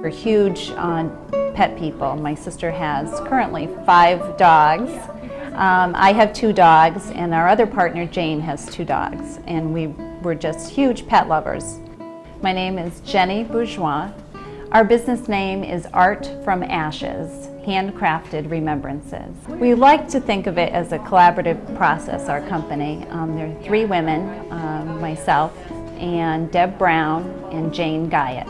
We're huge on pet people. My sister has currently 5 dogs. I have 2 dogs, and our other partner, Jane, has 2 dogs, and we're just huge pet lovers. My name is Jenny Bourgeois. Our business name is Art from Ashes, handcrafted remembrances. We like to think of it as a collaborative process, our company. There are 3 women, myself, and Deb Brown, and Jane Guyett.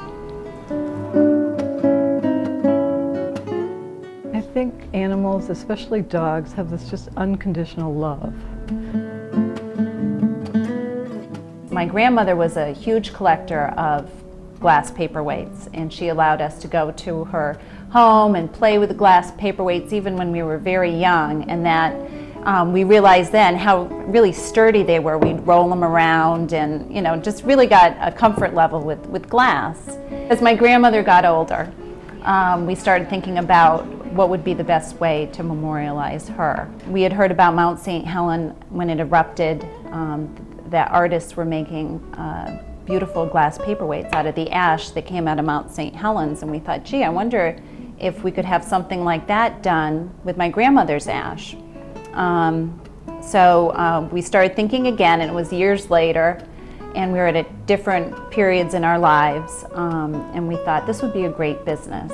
I think animals, especially dogs, have this just unconditional love. My grandmother was a huge collector of glass paperweights, and she allowed us to go to her home and play with the glass paperweights even when we were very young, and that we realized then how really sturdy they were. We'd roll them around and, you know, just really got a comfort level with glass. As my grandmother got older, we started thinking about what would be the best way to memorialize her. We had heard about Mount St. Helen when it erupted, that artists were making beautiful glass paperweights out of the ash that came out of Mount St. Helens, and we thought, gee, I wonder if we could have something like that done with my grandmother's ash. So we started thinking again, and it was years later, and we were at different periods in our lives, and we thought this would be a great business.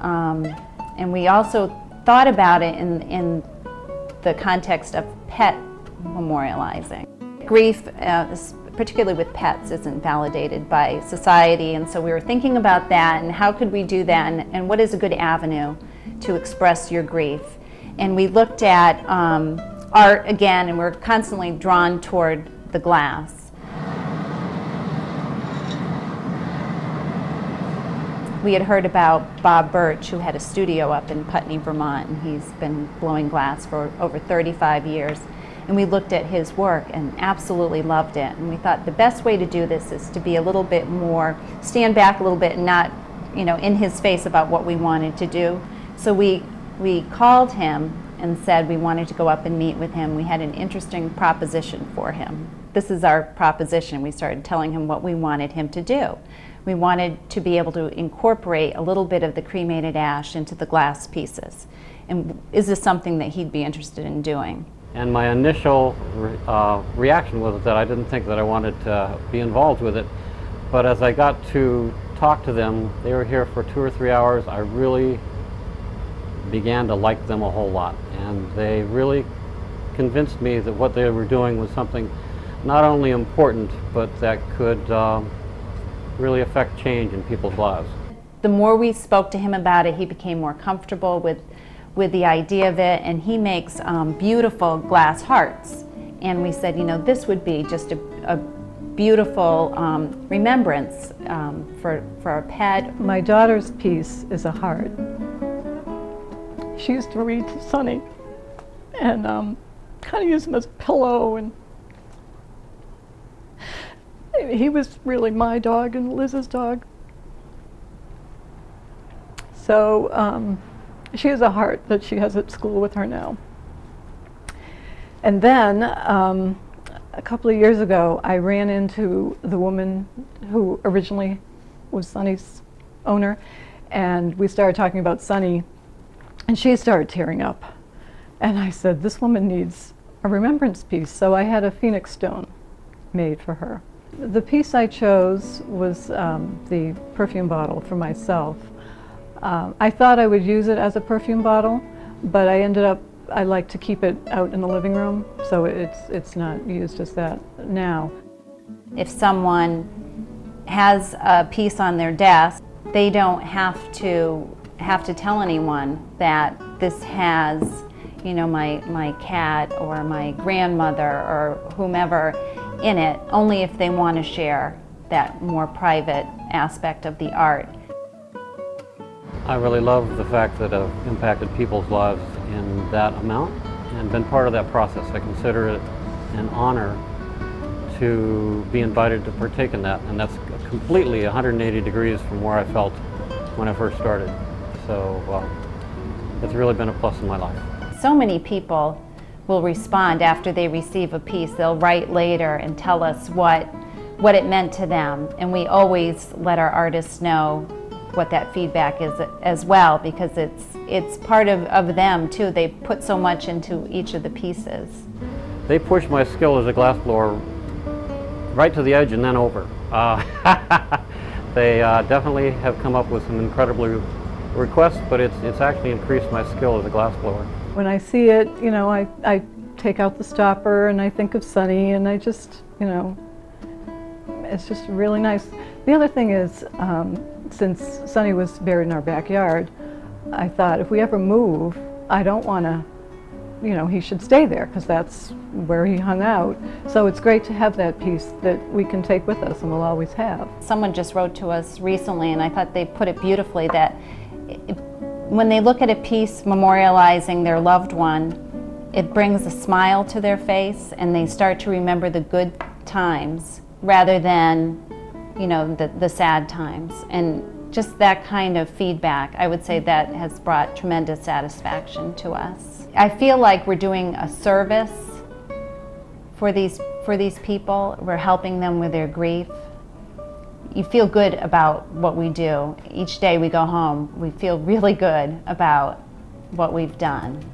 And we also thought about it in the context of pet memorializing. Grief, particularly with pets, isn't validated by society, and so we were thinking about that and how could we do that, and what is a good avenue to express your grief. And we looked at art again, and we're constantly drawn toward the glass. We had heard about Bob Birch, who had a studio up in Putney, Vermont, and he's been blowing glass for over 35 years. And we looked at his work and absolutely loved it. And we thought the best way to do this is to be a little bit more, stand back a little bit and not, you know, in his face about what we wanted to do. So we called him and said we wanted to go up and meet with him. We had an interesting proposition for him. This is our proposition. We started telling him what we wanted him to do. We wanted to be able to incorporate a little bit of the cremated ash into the glass pieces. And is this something that he'd be interested in doing? And my initial reaction was that I didn't think that I wanted to be involved with it. But as I got to talk to them, they were here for 2 or 3 hours, I really began to like them a whole lot. And they really convinced me that what they were doing was something not only important, but that could really affect change in people's lives. The more we spoke to him about it, he became more comfortable with the idea of it, and he makes beautiful glass hearts. And we said, you know, this would be just a beautiful remembrance for a pet. My daughter's piece is a heart. She used to read to Sonny and kind of use him as a pillow, and he was really my dog and Liz's dog. So she has a heart that she has at school with her now. And then a couple of years ago, I ran into the woman who originally was Sonny's owner, and we started talking about Sonny, and she started tearing up. And I said, this woman needs a remembrance piece. So I had a phoenix stone made for her. The piece I chose was the perfume bottle for myself. I thought I would use it as a perfume bottle, but I like to keep it out in the living room, so it's not used as that now. If someone has a piece on their desk, they don't have to tell anyone that this has, you know, my cat or my grandmother or whomever in it, only if they want to share that more private aspect of the art. I really love the fact that I've impacted people's lives in that amount and been part of that process. I consider it an honor to be invited to partake in that, and that's completely 180 degrees from where I felt when I first started. So it's really been a plus in my life. So many people will respond after they receive a piece. They'll write later and tell us what it meant to them, and we always let our artists know what that feedback is as well, because it's part of them too. They put so much into each of the pieces. They pushed my skill as a glassblower right to the edge and then over. They definitely have come up with some incredible requests, but it's actually increased my skill as a glassblower. When I see it, you know, I take out the stopper and I think of Sonny, and I just, you know, it's just really nice. The other thing is, since Sonny was buried in our backyard, I thought if we ever move, I don't want to, you know, he should stay there because that's where he hung out. So it's great to have that piece that we can take with us and we'll always have. Someone just wrote to us recently, and I thought they put it beautifully, that when they look at a piece memorializing their loved one, it brings a smile to their face and they start to remember the good times rather than, you know, the sad times. And just that kind of feedback, I would say that has brought tremendous satisfaction to us. I feel like we're doing a service for these people. We're helping them with their grief. You feel good about what we do. Each day we go home, we feel really good about what we've done.